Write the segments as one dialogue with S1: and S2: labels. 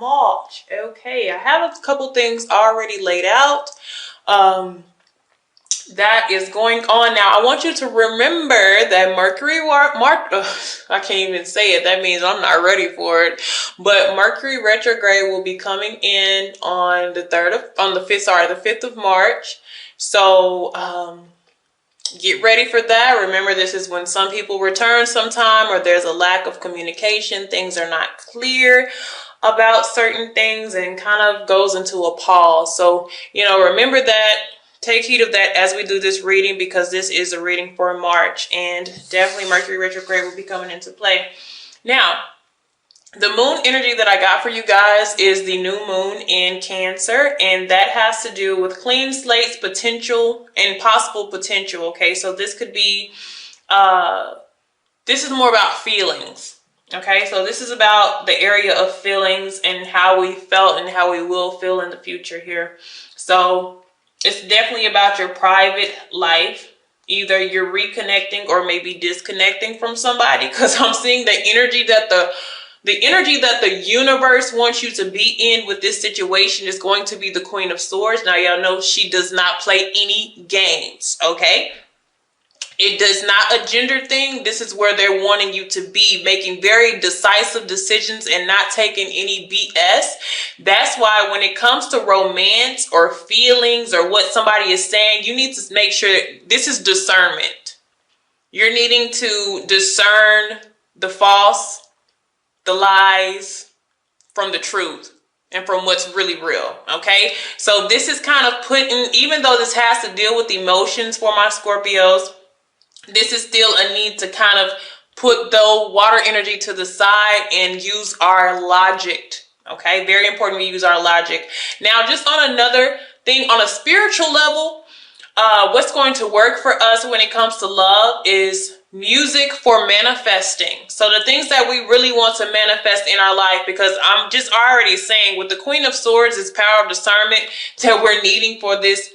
S1: March. Okay, I have a couple things already laid out. That is going on now. I want you to remember that I can't even say it. That means I'm not ready for it. But Mercury retrograde will be coming in on the 5th of March. So get ready for that. Remember, this is when some people return sometime, or there's a lack of communication. Things are not clear about certain things and kind of goes into a pause. So, remember that. Take heed of that as we do this reading, because this is a reading for March, and definitely Mercury retrograde will be coming into play. Now, the moon energy that I got for you guys is the new moon in Cancer, and that has to do with clean slates, potential, and possible potential. Okay, so this could be, this is more about feelings. Okay, so this is about the area of feelings and how we felt and how we will feel in the future here. So it's definitely about your private life. Either you're reconnecting or maybe disconnecting from somebody, because I'm seeing the energy that the universe wants you to be in with this situation is going to be the Queen of Swords. Now, y'all know she does not play any games, okay? It does not a gender thing. This is where they're wanting you to be, making very decisive decisions and not taking any BS. That's why when it comes to romance or feelings or what somebody is saying, you need to make sure that this is discernment. You're needing to discern the false, the lies from the truth and from what's really real. Okay. So this is kind of putting, even though this has to deal with emotions for my Scorpios, this is still a need to kind of put the water energy to the side and use our logic. Okay. Very important to use our logic. Now, just on another thing, on a spiritual level, what's going to work for us when it comes to love is music for manifesting. So the things that we really want to manifest in our life, because I'm just already saying with the Queen of Swords is power of discernment that we're needing for this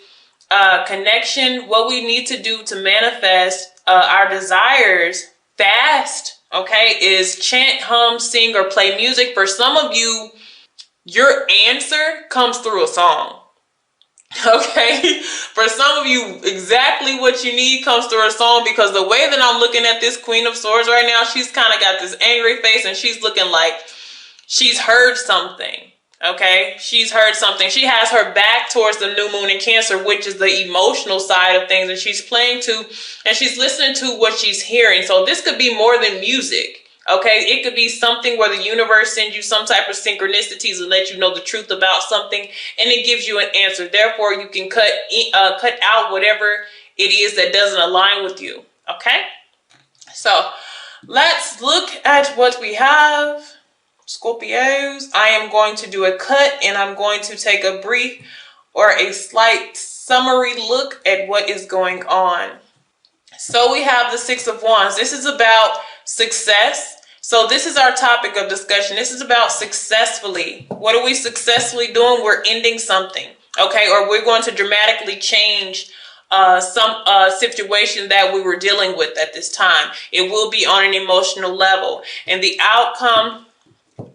S1: connection. What we need to do to manifest our desires fast, okay, is chant, hum, sing, or play music. For some of you, your answer comes through a song. Okay, for some of you, exactly what you need comes through a song, because the way that I'm looking at this Queen of Swords right now, she's kind of got this angry face and she's looking like she's heard something. Okay, she's heard something. She has her back towards the new moon in Cancer, which is the emotional side of things, and she's playing to and she's listening to what she's hearing. So this could be more than music. Okay, it could be something where the universe sends you some type of synchronicities and let you know the truth about something, and it gives you an answer. Therefore, you can cut out whatever it is that doesn't align with you. Okay, so let's look at what we have. Scorpios, I am going to do a cut, and I'm going to take a brief or a slight summary look at what is going on. So we have the Six of Wands. This is about success. So this is our topic of discussion. This is about successfully. What are we successfully doing? We're ending something, okay? Or we're going to dramatically change some situation that we were dealing with at this time. It will be on an emotional level, and the outcome,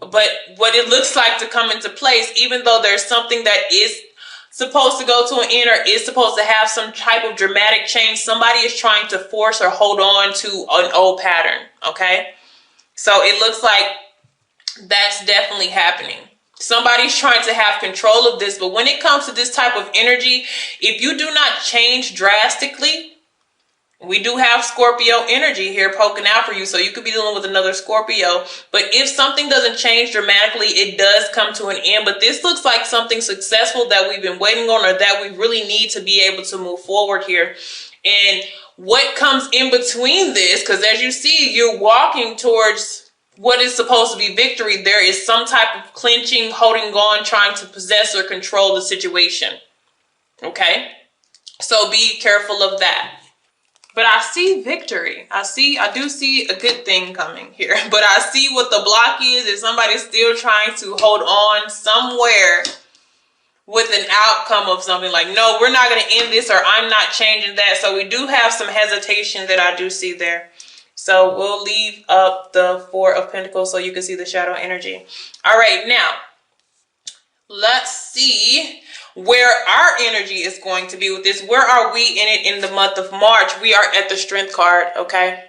S1: but what it looks like to come into place, even though there's something that is supposed to go to an end or is supposed to have some type of dramatic change, somebody is trying to force or hold on to an old pattern. Okay, so it looks like that's definitely happening. Somebody's trying to have control of this, but when it comes to this type of energy, if you do not change drastically, we do have Scorpio energy here poking out for you, so you could be dealing with another Scorpio. But if something doesn't change dramatically, it does come to an end. But this looks like something successful that we've been waiting on, or that we really need to be able to move forward here. And what comes in between this, because as you see, you're walking towards what is supposed to be victory. There is some type of clenching, holding on, trying to possess or control the situation. Okay, so be careful of that. But I see victory. I do see a good thing coming here. But I see what the block is somebody's still trying to hold on somewhere with an outcome of something like, no, we're not going to end this, or I'm not changing that. So we do have some hesitation that I do see there. So we'll leave up the Four of Pentacles so you can see the shadow energy. All right, now Let's see where our energy is going to be with this. Where are we in it in the month of March? We are at the Strength card, okay?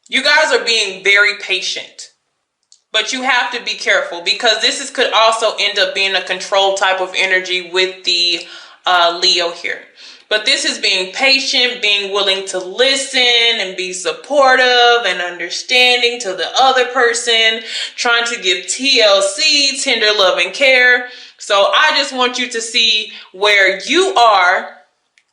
S1: You guys are being very patient, but you have to be careful because could also end up being a control type of energy with the Leo here. But this is being patient, being willing to listen and be supportive and understanding to the other person, trying to give TLC, tender love and care. So I just want you to see where you are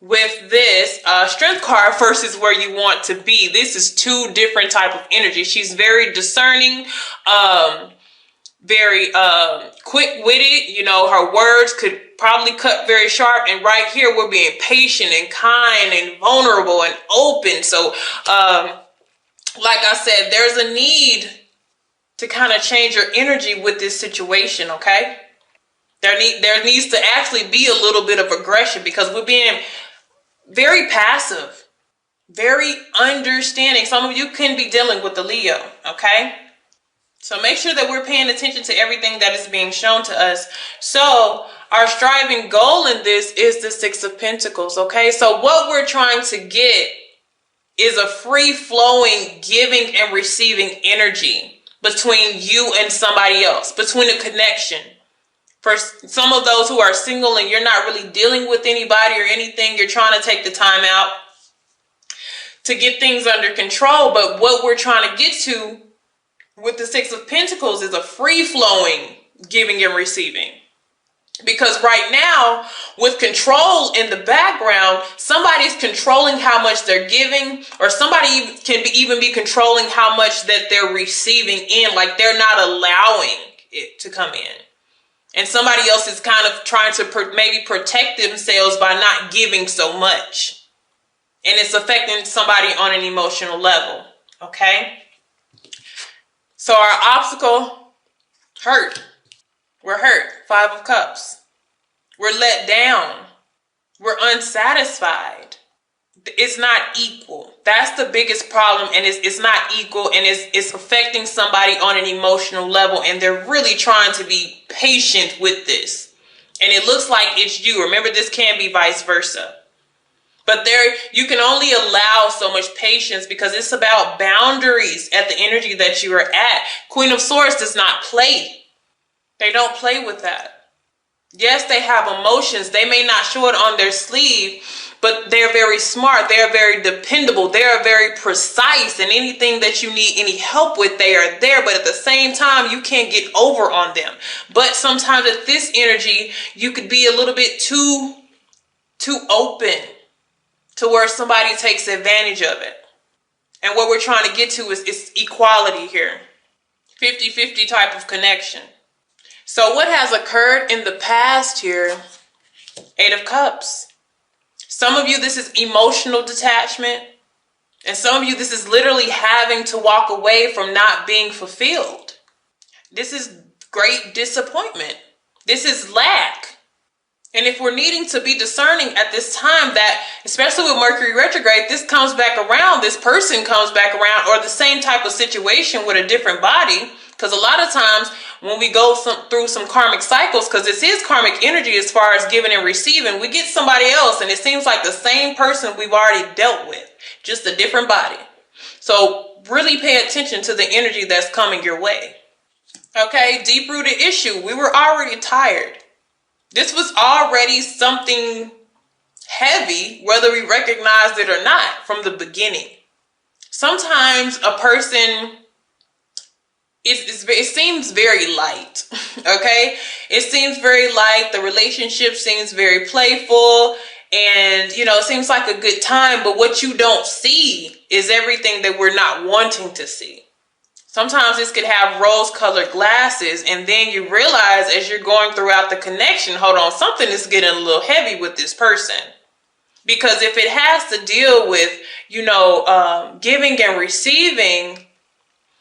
S1: with this Strength card versus where you want to be. This is two different type of energy. She's very discerning, very quick-witted. You know, her words could probably cut very sharp, and right here we're being patient and kind and vulnerable and open. So like I said, there's a need to kind of change your energy with this situation, okay? There needs to actually be a little bit of aggression because we're being very passive, very understanding. Some of you can be dealing with the Leo, okay? So make sure that we're paying attention to everything that is being shown to us. So our striving goal in this is the Six of Pentacles, okay? So what we're trying to get is a free-flowing giving and receiving energy between you and somebody else, between a connection. For some of those who are single and you're not really dealing with anybody or anything, you're trying to take the time out to get things under control. But what we're trying to get to with the Six of Pentacles is a free-flowing giving and receiving. Because right now, with control in the background, somebody's controlling how much they're giving, or somebody can even be controlling how much that they're receiving in, like they're not allowing it to come in. And somebody else is kind of trying to maybe protect themselves by not giving so much. And it's affecting somebody on an emotional level, okay? So our obstacle, hurt. We're hurt. Five of Cups. We're let down. We're unsatisfied. It's not equal. That's the biggest problem, and it's not equal, and it's affecting somebody on an emotional level, and they're really trying to be patient with this. And it looks like it's you. Remember, this can be vice versa. But you can only allow so much patience because it's about boundaries at the energy that you are at. Queen of Swords does not play. They don't play with that. Yes, they have emotions. They may not show it on their sleeve, but they're very smart. They're very dependable. They're very precise. And anything that you need any help with, they are there. But at the same time, you can't get over on them. But sometimes at this energy, you could be a little bit too open to where somebody takes advantage of it. And what we're trying to get to is equality here. 50-50 type of connection. So what has occurred in the past here? Eight of Cups. Some of you, this is emotional detachment. And some of you, this is literally having to walk away from not being fulfilled. This is great disappointment. This is lack. And if we're needing to be discerning at this time that, especially with Mercury retrograde, this comes back around, this person comes back around, or the same type of situation with a different body. Because a lot of times when we go through some karmic cycles, because this is karmic energy as far as giving and receiving, we get somebody else and it seems like the same person we've already dealt with, just a different body. So really pay attention to the energy that's coming your way. Okay, deep-rooted issue. We were already tired. This was already something heavy, whether we recognized it or not from the beginning. Sometimes a person, it seems very light, okay? It seems very light. The relationship seems very playful and, it seems like a good time. But what you don't see is everything that we're not wanting to see. Sometimes this could have rose-colored glasses, and then you realize as you're going throughout the connection, hold on, something is getting a little heavy with this person. Because if it has to deal with, giving and receiving,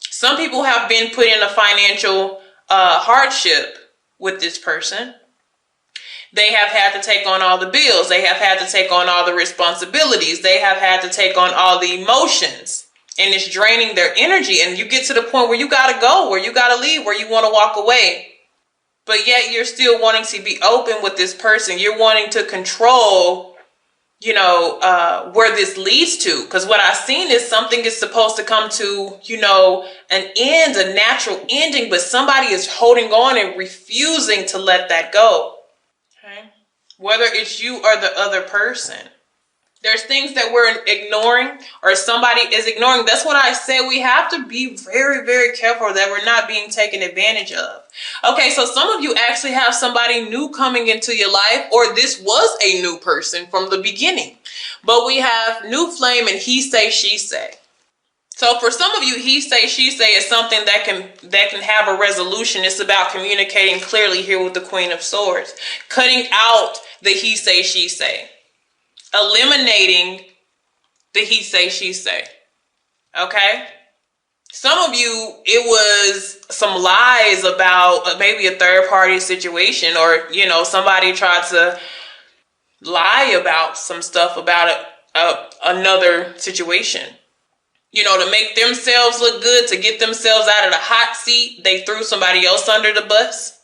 S1: some people have been put in a financial hardship with this person. They have had to take on all the bills. They have had to take on all the responsibilities. They have had to take on all the emotions. And it's draining their energy. And you get to the point where you got to go, where you got to leave, where you want to walk away. but yet you're still wanting to be open with this person. You're wanting to control, where this leads to. Because what I've seen is something is supposed to come to, an end, a natural ending, but somebody is holding on and refusing to let that go. Okay. Whether it's you or the other person. There's things that we're ignoring or somebody is ignoring. That's what I said. We have to be very, very careful that we're not being taken advantage of. Okay, so some of you actually have somebody new coming into your life, or this was a new person from the beginning. But we have new flame and he say, she say. So for some of you, he say, she say is something that can have a resolution. It's about communicating clearly here with the Queen of Swords. Cutting out the he say, she say. Eliminating the he say, she say. Okay? Some of you, it was some lies about maybe a third party situation, or, somebody tried to lie about some stuff about another situation. To make themselves look good, to get themselves out of the hot seat, they threw somebody else under the bus.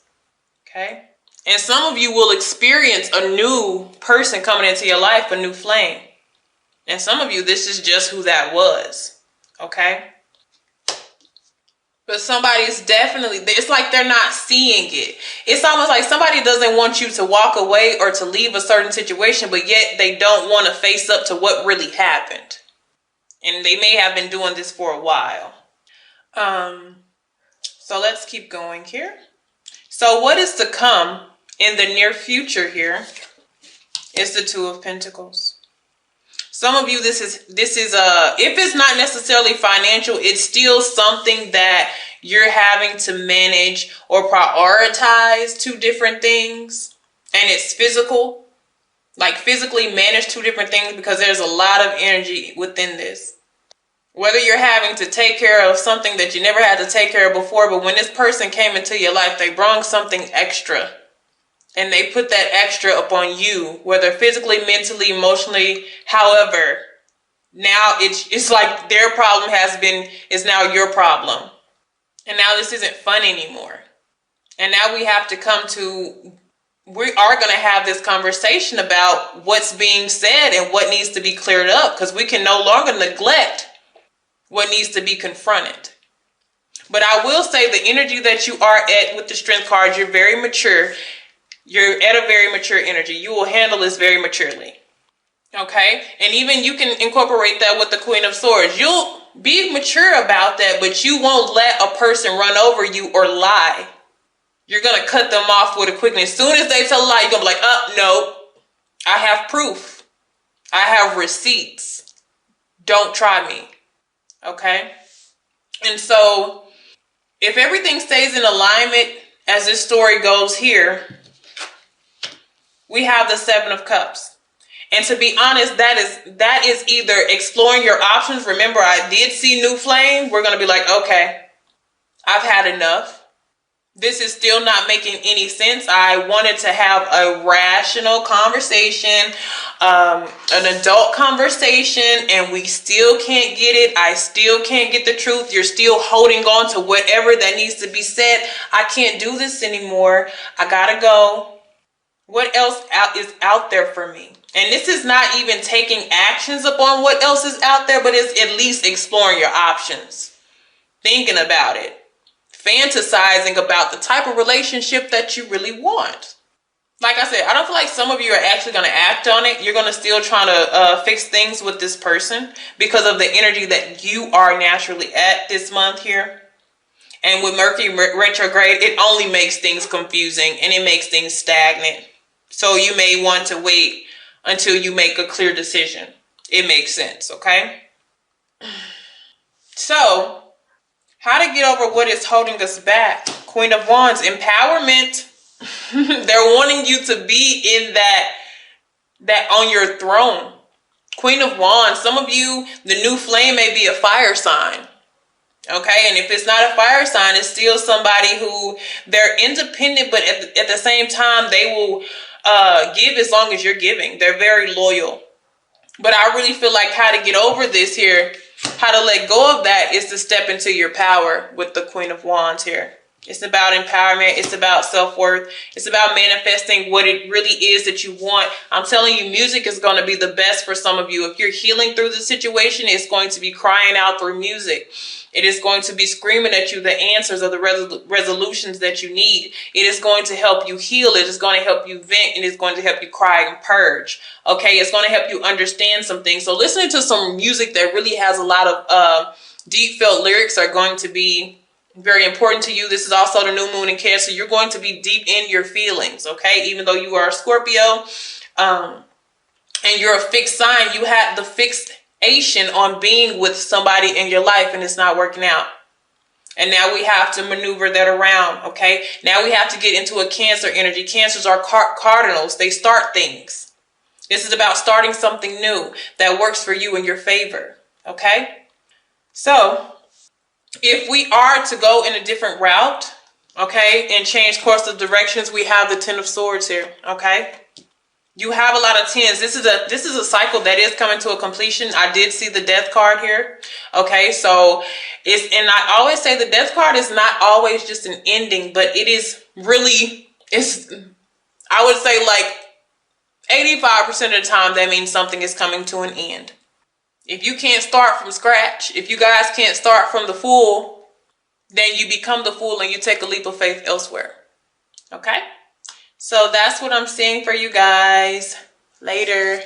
S1: Okay? And some of you will experience a new person coming into your life, a new flame. And some of you, this is just who that was. Okay? But somebody's definitely, it's like they're not seeing it. It's almost like somebody doesn't want you to walk away or to leave a certain situation, but yet they don't want to face up to what really happened. And they may have been doing this for a while. So let's keep going here. So what is to come in the near future here is the Two of Pentacles. Some of you, this is if it's not necessarily financial, it's still something that you're having to manage or prioritize two different things. And it's physical, like physically manage two different things, because there's a lot of energy within this. Whether you're having to take care of something that you never had to take care of before, but when this person came into your life, they brought something extra. And they put that extra upon you, whether physically, mentally, emotionally, however. Now it's like their problem is now your problem. And now this isn't fun anymore. And now we are going to have this conversation about what's being said and what needs to be cleared up, because we can no longer neglect what needs to be confronted. But I will say the energy that you are at with the Strength card, you're very mature. You're at a very mature energy. You will handle this very maturely. Okay? And even you can incorporate that with the Queen of Swords. You'll be mature about that, but you won't let a person run over you or lie. You're going to cut them off with a quickness. As soon as they tell a lie, you're going to be like, no, I have proof. I have receipts. Don't try me. Okay? And so if everything stays in alignment as this story goes here, we have the Seven of Cups. And to be honest, that is either exploring your options. Remember, I did see new flame. We're going to be like, okay, I've had enough. This is still not making any sense. I wanted to have a rational conversation, an adult conversation, and we still can't get it. I still can't get the truth. You're still holding on to whatever that needs to be said. I can't do this anymore. I gotta go. What else is out there for me? And this is not even taking actions upon what else is out there, but it's at least exploring your options, thinking about it, fantasizing about the type of relationship that you really want. Like I said, I don't feel like some of you are actually going to act on it. You're going to still try to fix things with this person because of the energy that you are naturally at this month here. And with Mercury retrograde, it only makes things confusing and it makes things stagnant. So you may want to wait until you make a clear decision. It makes sense, okay? So, how to get over what is holding us back? Queen of Wands, empowerment. They're wanting you to be in that on your throne. Queen of Wands, some of you, the new flame may be a fire sign. Okay, and if it's not a fire sign, it's still somebody who they're independent, but at the same time, they will give as long as you're giving. They're very loyal. But I really feel like how to get over this here, how to let go of that is to step into your power with the Queen of Wands here. It's about empowerment. It's about self-worth. It's about manifesting what it really is that you want. I'm telling you, music is going to be the best for some of you. If you're healing through the situation, it's going to be crying out through music. It is going to be screaming at you the answers or the resolutions that you need. It is going to help you heal. It is going to help you vent, and it's going to help you cry and purge. Okay, it's going to help you understand some things. So listening to some music that really has a lot of deep felt lyrics are going to be very important to you. This is also the new moon in Cancer. You're going to be deep in your feelings, okay? Even though you are a Scorpio and you're a fixed sign, you have the fixation on being with somebody in your life and it's not working out. And now we have to maneuver that around, okay? Now we have to get into a Cancer energy. Cancers are cardinals. They start things. This is about starting something new that works for you in your favor, okay? So if we are to go in a different route, okay, and change course of directions, we have the Ten of Swords here, okay? You have a lot of tens. This is a cycle that is coming to a completion. I did see the Death card here, okay? So and I always say the Death card is not always just an ending, but it is really, I would say like 85% of the time that means something is coming to an end. If you can't start from scratch, if you guys can't start from the full, then you become the fool and you take a leap of faith elsewhere. Okay? So that's what I'm seeing for you guys. Later.